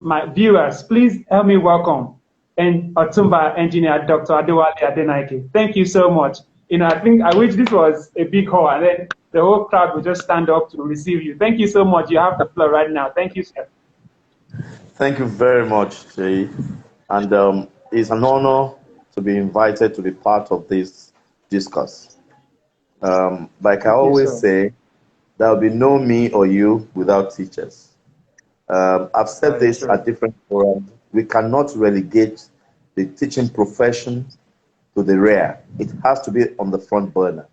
my viewers, please help me welcome and Otumba engineer Dr. Adewale Adenaike. Thank you so much. I wish this was a big hall and then the whole crowd would just stand up to receive you. Thank you so much. You have the floor right now. Thank you, sir. Thank you very much, Jay. And it's an honor to be invited to be part of this discourse. Like I always say, there will be no me or you without teachers. I've said this at different forums. We cannot relegate the teaching profession to the rear. It has to be on the front burner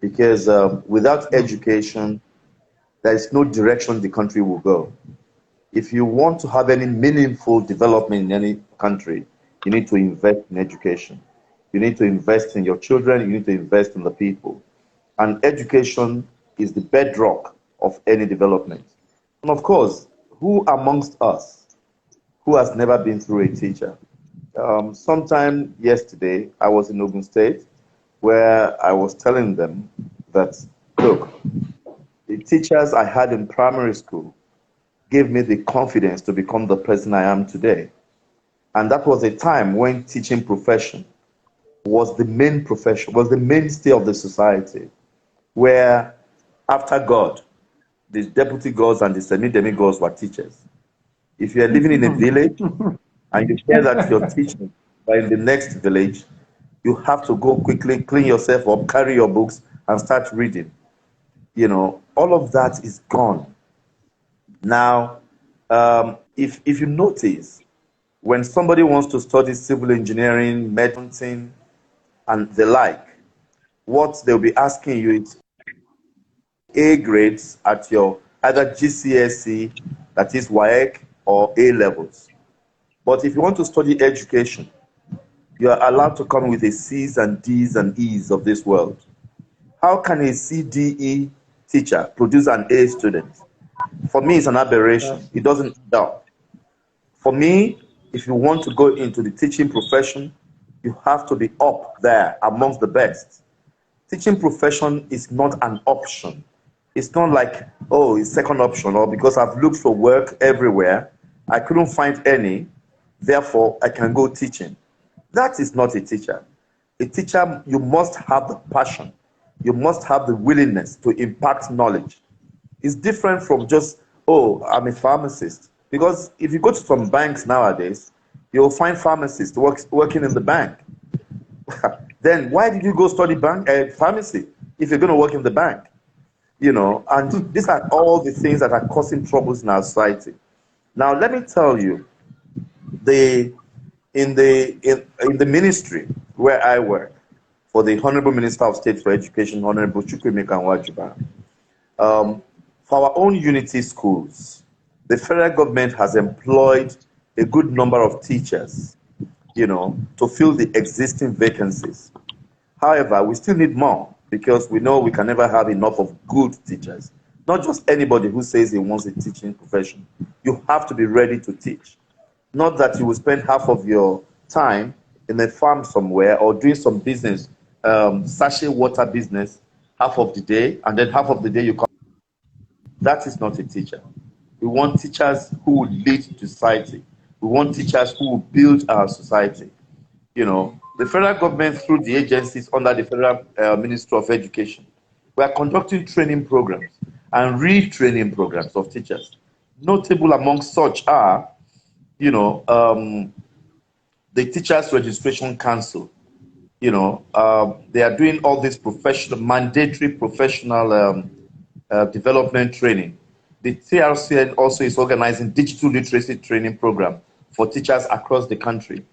because without education, there is no direction the country will go. If you want to have any meaningful development in any country, you need to invest in education. You need to invest in your children. You need to invest in the people. And education is the bedrock of any development. And of course, who amongst us who has never been through a teacher? Sometime yesterday, I was in Ogun State where I was telling them that, look, the teachers I had in primary school gave me the confidence to become the person I am today. And that was a time when teaching profession was the main profession, was the mainstay of the society, where after God, the deputy gods and the semi-demigods were teachers. If you are living in a village and you hear that your teachers are in the next village, you have to go quickly, clean yourself up, carry your books, and start reading. You know, all of that is gone. Now, if you notice, when somebody wants to study civil engineering, medicine, and the like, what they'll be asking you is A grades at your either GCSE, that is WAEC, or A levels. But if you want to study education, you are allowed to come with a C's and D's and E's of this world. How can a CDE teacher produce an A student? For me, it's an aberration. It doesn't doubt. For me, if you want to go into the teaching profession, you have to be up there amongst the best. Teaching profession is not an option. It's not like, oh, it's second option, or because I've looked for work everywhere, I couldn't find any, therefore I can go teaching. That is not a teacher. A teacher, you must have the passion. You must have the willingness to impact knowledge. It's different from just, oh, I'm a pharmacist. Because if you go to some banks nowadays, you'll find pharmacists working in the bank. Then why did you go study pharmacy if you're going to work in the bank? You know, and these are all the things that are causing troubles in our society. Now, let me tell you, in the ministry where I work, for the Honourable Minister of State for Education, Honourable Chukwuemeka Nwajuba, for our own unity schools, the federal government has employed a good number of teachers, you know, to fill the existing vacancies. However, we still need more because we know we can never have enough of good teachers. Not just anybody who says he wants a teaching profession. You have to be ready to teach. Not that you will spend half of your time in a farm somewhere or doing some business, sachet water business, half of the day, and then half of the day you come. That is not a teacher. We want teachers who will lead society. We want teachers who will build our society. You know, the federal government, through the agencies under the Federal Ministry of Education, we are conducting training programs and retraining programs of teachers. Notable among such are, you know, the Teachers Registration Council. You know, they are doing all this mandatory professional development training. The TRCN also is organizing digital literacy training program for teachers across the country.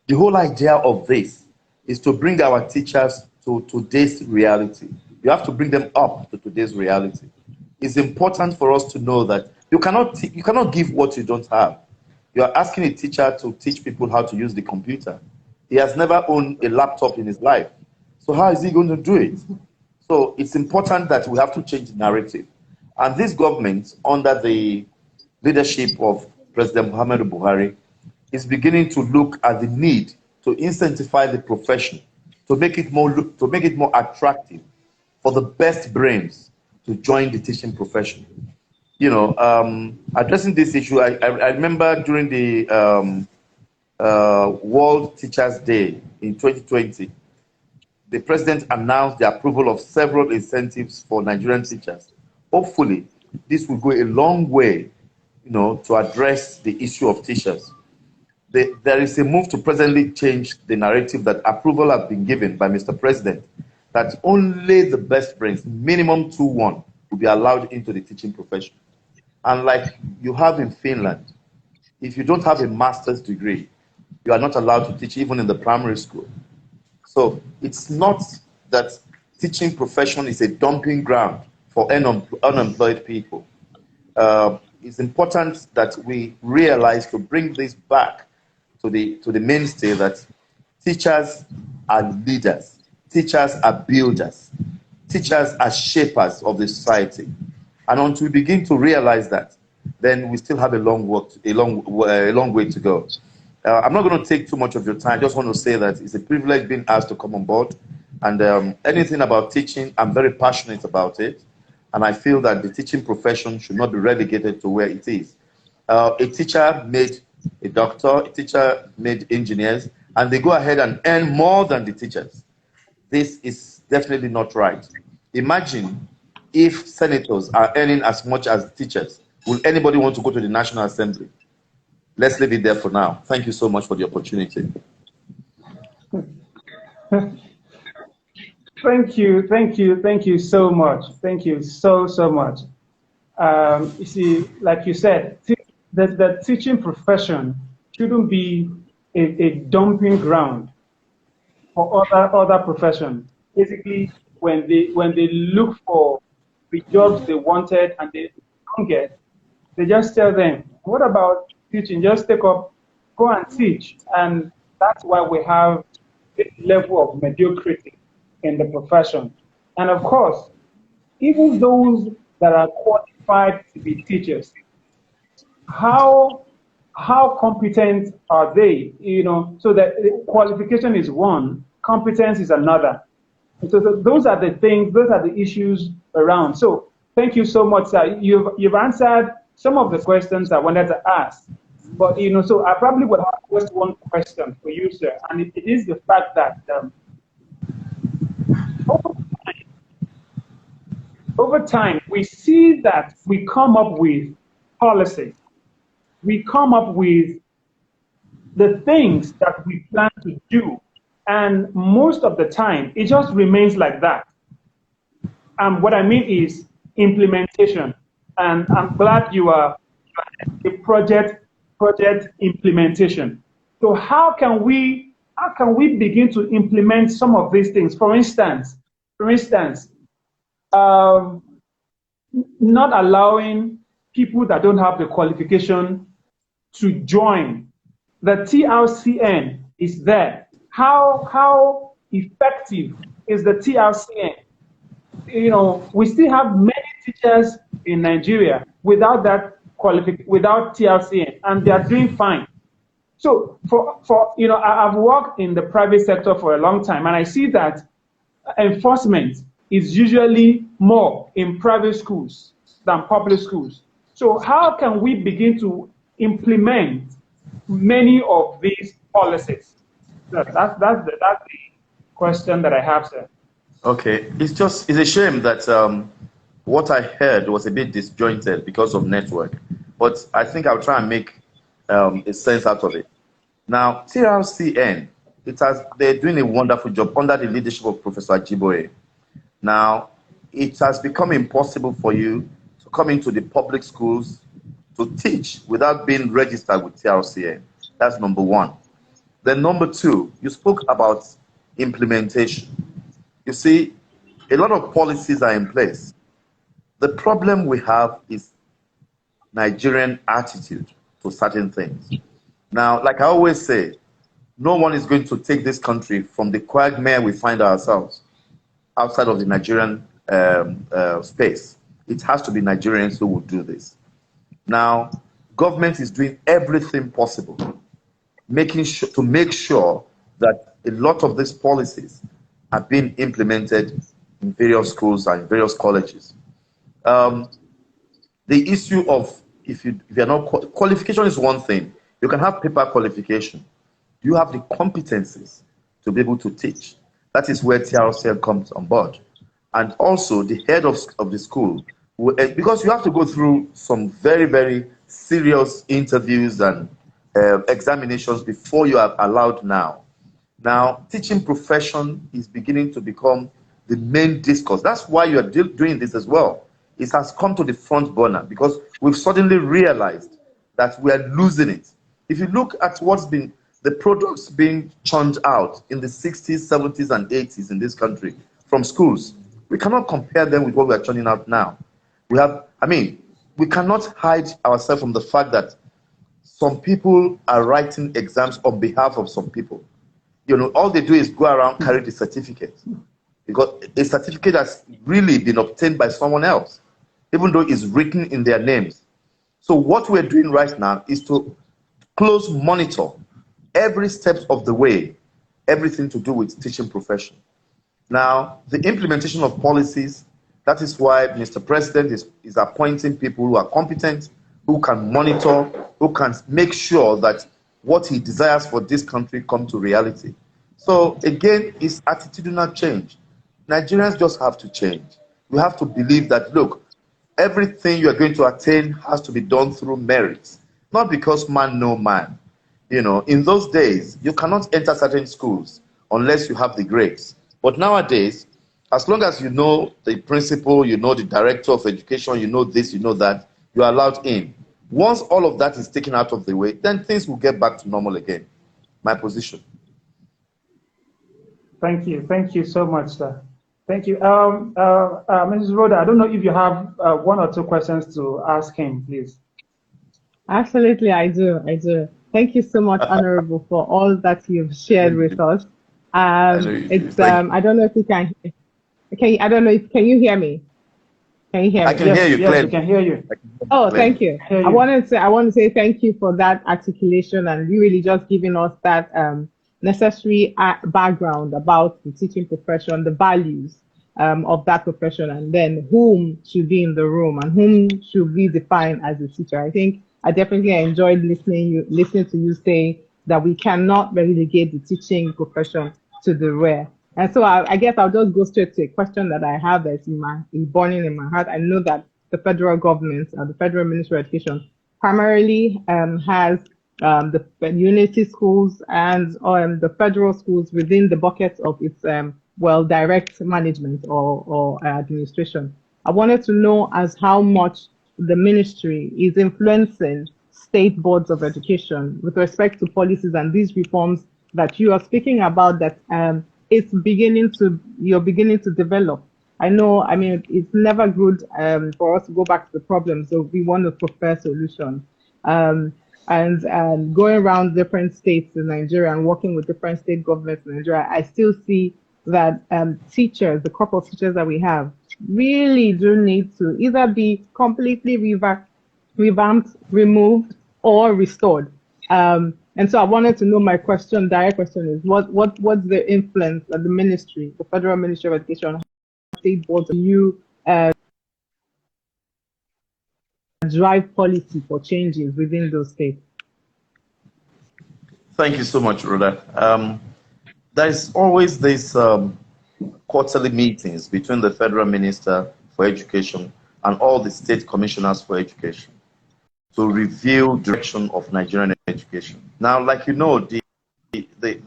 The whole idea of this is to bring our teachers to today's reality. You have to bring them up to today's reality. It's important for us to know that you cannot give what you don't have. You are asking a teacher to teach people how to use the computer. He has never owned a laptop in his life. So how is he going to do it? So it's important that we have to change the narrative. And this government, under the leadership of President Muhammadu Buhari, is beginning to look at the need to incentivize the profession, to make it more attractive for the best brains to join the teaching profession. addressing this issue, I remember during the World Teachers Day in 2020, the president announced the approval of several incentives for Nigerian teachers. Hopefully, this will go a long way, to address the issue of teachers. There is a move to presently change the narrative that approval has been given by Mr. President that only the best brains, minimum 2-1, will be allowed into the teaching profession. And like you have in Finland, if you don't have a master's degree, you are not allowed to teach even in the primary school. So it's not that teaching profession is a dumping ground for unemployed people. It's important that we realize to bring this back to the mainstay that teachers are leaders, teachers are builders, teachers are shapers of the society. And until we begin to realize that, then we still have a long way to go. I'm not going to take too much of your time. I just want to say that it's a privilege being asked to come on board. And anything about teaching, I'm very passionate about it. And I feel that the teaching profession should not be relegated to where it is. A teacher made a doctor, a teacher made engineers, and they go ahead and earn more than the teachers. This is definitely not right. Imagine if senators are earning as much as teachers. Will anybody want to go to the National Assembly? Let's leave it there for now. Thank you so much for the opportunity. Thank you so much. Thank you so much. You see, like you said, the teaching profession shouldn't be a dumping ground for other professions. Basically, when they look for the jobs they wanted and they don't get, they just tell them, what about teaching? Just go and teach. And that's why we have this level of mediocrity in the profession. And of course, even those that are qualified to be teachers, how competent are they? So that qualification is one, competence is another. So those are the things, those are the issues around. So thank you so much, sir. You've answered some of the questions I wanted to ask. But so I probably would have just one question for you, sir, and it is the fact that over time we see that we come up with policies, we come up with the things that we plan to do, and most of the time it just remains like that. And what I mean is implementation. And I'm glad you are the project implementation. So how can we begin to implement some of these things? For instance, not allowing people that don't have the qualification to join. The TRCN is there. How effective is the TRCN? We still have many teachers in Nigeria without that without TRCN, and they are doing fine. So I've worked in the private sector for a long time, and I see that enforcement is usually more in private schools than public schools. So how can we begin to implement many of these policies? That's the question that I have, sir. Okay, it's a shame that what I heard was a bit disjointed because of network, but I think I'll try and make a sense out of it. Now, TRCN, they're doing a wonderful job under the leadership of Professor Ajiboye. Now, it has become impossible for you to come into the public schools to teach without being registered with TRCN. That's number one. Then number two, you spoke about implementation. You see, a lot of policies are in place. The problem we have is Nigerian attitude to certain things. Now, like I always say, no one is going to take this country from the quagmire we find ourselves outside of the Nigerian space. It has to be Nigerians who will do this. Now, government is doing everything possible, to make sure that a lot of these policies are being implemented in various schools and various colleges. The the issue of if you're not qualification is one thing. You can have paper qualification. You have the competencies to be able to teach. That is where TRCL comes on board. And also the head of the school, because you have to go through some very, very serious interviews and examinations before you are allowed now. Now, teaching profession is beginning to become the main discourse. That's why you are doing this as well. It has come to the front burner because we've suddenly realized that we are losing it. If you look at what's been the products being churned out in the 60s, 70s, and 80s in this country from schools, we cannot compare them with what we are churning out now. We cannot hide ourselves from the fact that some people are writing exams on behalf of some people. You know, all they do is go around carry the certificate, because a certificate has really been obtained by someone else, even though it's written in their names. So what we're doing right now is to close monitor every step of the way, everything to do with teaching profession. Now, the implementation of policies, that is why Mr. President is appointing people who are competent, who can monitor, who can make sure that what he desires for this country come to reality. So again, it's attitudinal change. Nigerians just have to change. We have to believe that, look, everything you are going to attain has to be done through merit, not because man know man. You know, in those days, you cannot enter certain schools unless you have the grades. But nowadays, as long as you know the principal, you know the director of education, you know this, you know that, you are allowed in. Once all of that is taken out of the way, then things will get back to normal again. My position. Thank you. Thank you so much, sir. Thank you. Mrs. Rhoda, I don't know if you have one or two questions to ask him, please. Absolutely, I do. Thank you so much, Honorable, for all that you've shared with us. I don't know if you can. Can you hear me? Can you hear me? I can hear you. Yes, we can hear you. Oh, thank you. I want to say thank you for that articulation and really just giving us that necessary background about the teaching profession, the values of that profession, and then whom should be in the room and whom should we define as a teacher. I think I definitely enjoyed listening to you say that we cannot relegate the teaching profession to the rare. And so I guess I'll just go straight to a question that I have that's burning in my heart. I know that the federal government, the Federal Ministry of Education, primarily has the unity schools and the federal schools within the buckets of its direct management or administration. I wanted to know as how much the ministry is influencing state boards of education with respect to policies and these reforms that you are speaking about that you're beginning to develop. I know, it's never good for us to go back to the problem, so we want to prepare solutions. And going around different states in Nigeria and working with different state governments in Nigeria, I still see that teachers, the crop of teachers that we have, really do need to either be completely revamped, removed, or restored. And so I wanted to know, direct question is, what's the influence of the ministry, the Federal Ministry of Education, state boards, you drive policy for changes within those states? Thank you so much, Rhoda. There's always this quarterly meetings between the Federal Minister for Education and all the state commissioners for education to review direction of Nigerian education. Now, like you know, the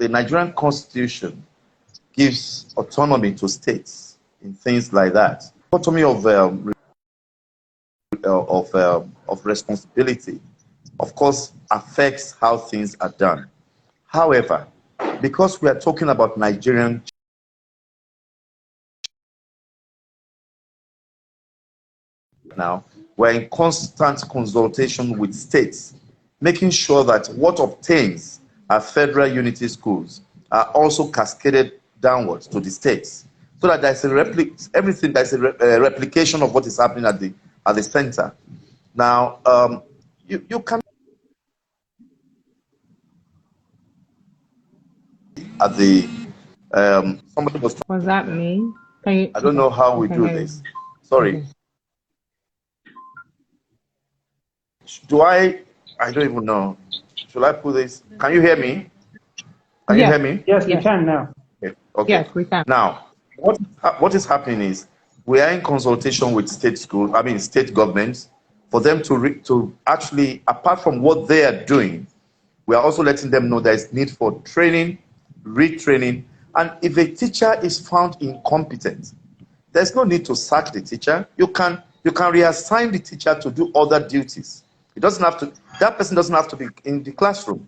Nigerian Constitution gives autonomy to states in things like that. Autonomy of responsibility, of course, affects how things are done. However, because we are talking about Nigerian now, we're in constant consultation with states, making sure that what obtains our federal unity schools are also cascaded downwards to the states, so that there's a replication of what is happening at the center. Now, you can at the somebody was. What does that mean? I don't know how we do this. Sorry. I don't even know. Should I put this? Can you hear me? Can you hear me? Yes, we can now. Okay. Yes, we can. Now, what is happening is we are in consultation with state governments for them to actually, apart from what they are doing, we are also letting them know there is need for training, retraining, and if a teacher is found incompetent, there's no need to sack the teacher. You can reassign the teacher to do other duties. It doesn't have to. That person doesn't have to be in the classroom.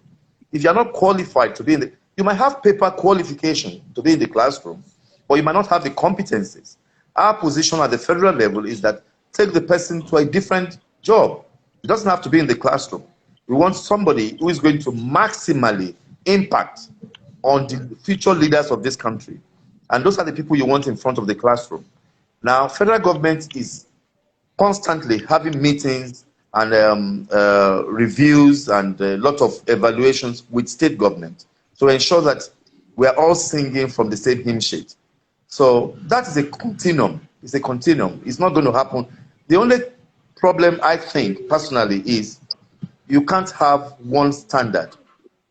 If you are not qualified to be in the, you might have paper qualification to be in the classroom, but you might not have the competencies. Our position at the federal level is that take the person to a different job. It doesn't have to be in the classroom. We want somebody who is going to maximally impact on the future leaders of this country. And those are the people you want in front of the classroom. Now, federal government is constantly having meetings and reviews and a lot of evaluations with state government to ensure that we are all singing from the same hymn sheet. So that is a continuum. It's a continuum. It's not going to happen. The only problem, I think, personally, is you can't have one standard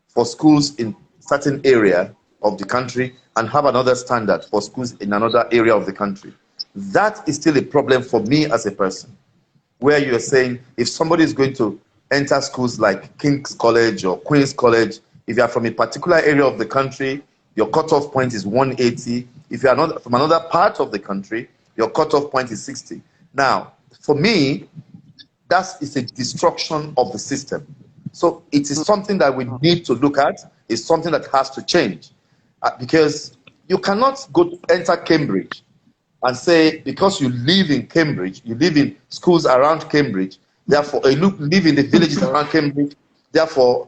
for schools in certain area of the country and have another standard for schools in another area of the country. That is still a problem for me as a person, where you are saying if somebody is going to enter schools like King's College or Queen's College, if you are from a particular area of the country, your cutoff point is 180. If you are not from another part of the country, your cutoff point is 60. Now, for me, that is a destruction of the system. So it is something that we need to look at. It's something that has to change. Because you cannot go to enter Cambridge and say, because you live in Cambridge, you live in schools around Cambridge, therefore you live in the villages around Cambridge, therefore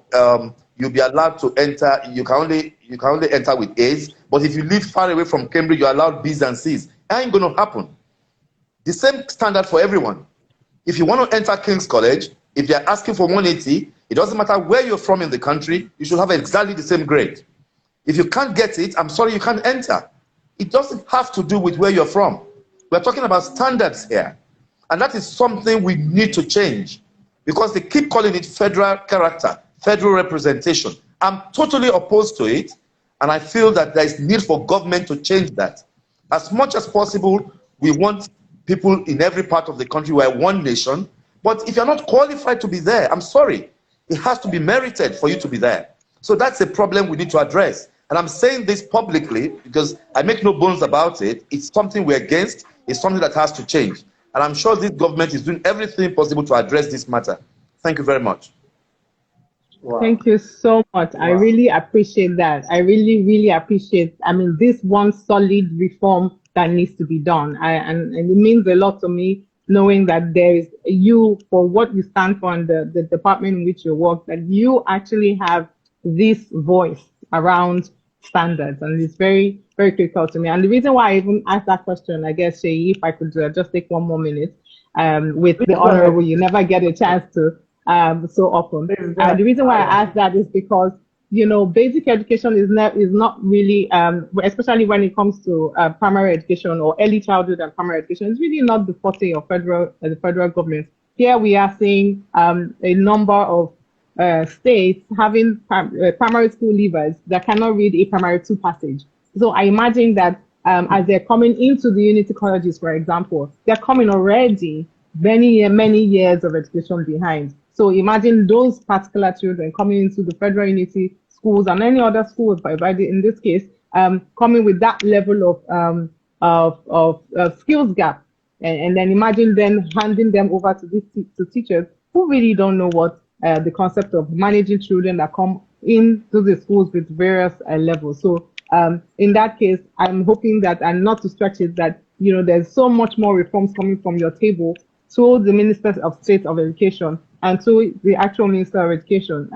you'll be allowed to enter, you can only enter with A's, but if you live far away from Cambridge, you're allowed B's and C's. That ain't going to happen. The same standard for everyone. If you want to enter King's College, if they're asking for 180, it doesn't matter where you're from in the country, you should have exactly the same grade. If you can't get it, I'm sorry, you can't enter. It doesn't have to do with where you're from. We're talking about standards here. And that is something we need to change because they keep calling it federal character, federal representation. I'm totally opposed to it, and I feel that there is need for government to change that. As much as possible, we want people in every part of the country. We're one nation. But if you're not qualified to be there, I'm sorry, it has to be merited for you to be there. So that's a problem we need to address. And I'm saying this publicly because I make no bones about it. It's something we're against. It's something that has to change. And I'm sure this government is doing everything possible to address this matter. Thank you very much. Wow. Thank you so much. Wow. I really appreciate that. I really, really appreciate, this one solid reform that needs to be done. And it means a lot to me knowing that there is you, for what you stand for and the department in which you work, that you actually have this voice around standards, and it's very, very critical to me. And the reason why I even asked that question, I guess, Seyi, if I could just take 1 more minute, with the Honourable, you never get a chance to so often. The reason why I asked that is because, basic education is not really, especially when it comes to primary education or early childhood and primary education, it's really not the forte of the federal government. Here we are seeing a number of states having primary school leavers that cannot read a primary 2 passage. So I imagine that as they're coming into the unity colleges, for example, they're coming already many years of education behind. So imagine those particular children coming into the federal unity schools and any other schools, in this case, coming with that level of skills gap. And then imagine then handing them over to teachers who really don't know what the concept of managing children that come into the schools with various levels. So in that case, I'm hoping that, and not to stretch it, that there's so much more reforms coming from your table to the Minister of State of Education and to the actual Minister of Education.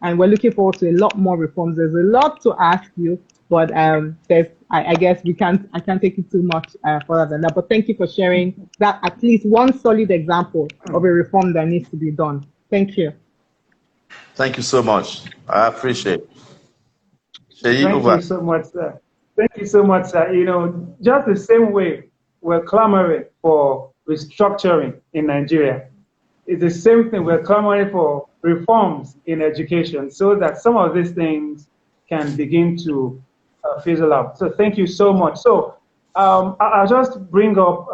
And we're looking forward to a lot more reforms. There's a lot to ask you, but I guess I can't take it too much further than that. But thank you for sharing that, at least one solid example of a reform that needs to be done. Thank you. Thank you so much. I appreciate it. Thank you so much, sir. Thank you so much, sir. Just the same way we're clamoring for restructuring in Nigeria, it's the same thing. We're clamoring for reforms in education so that some of these things can begin to fizzle out. So thank you so much. So I'll just bring up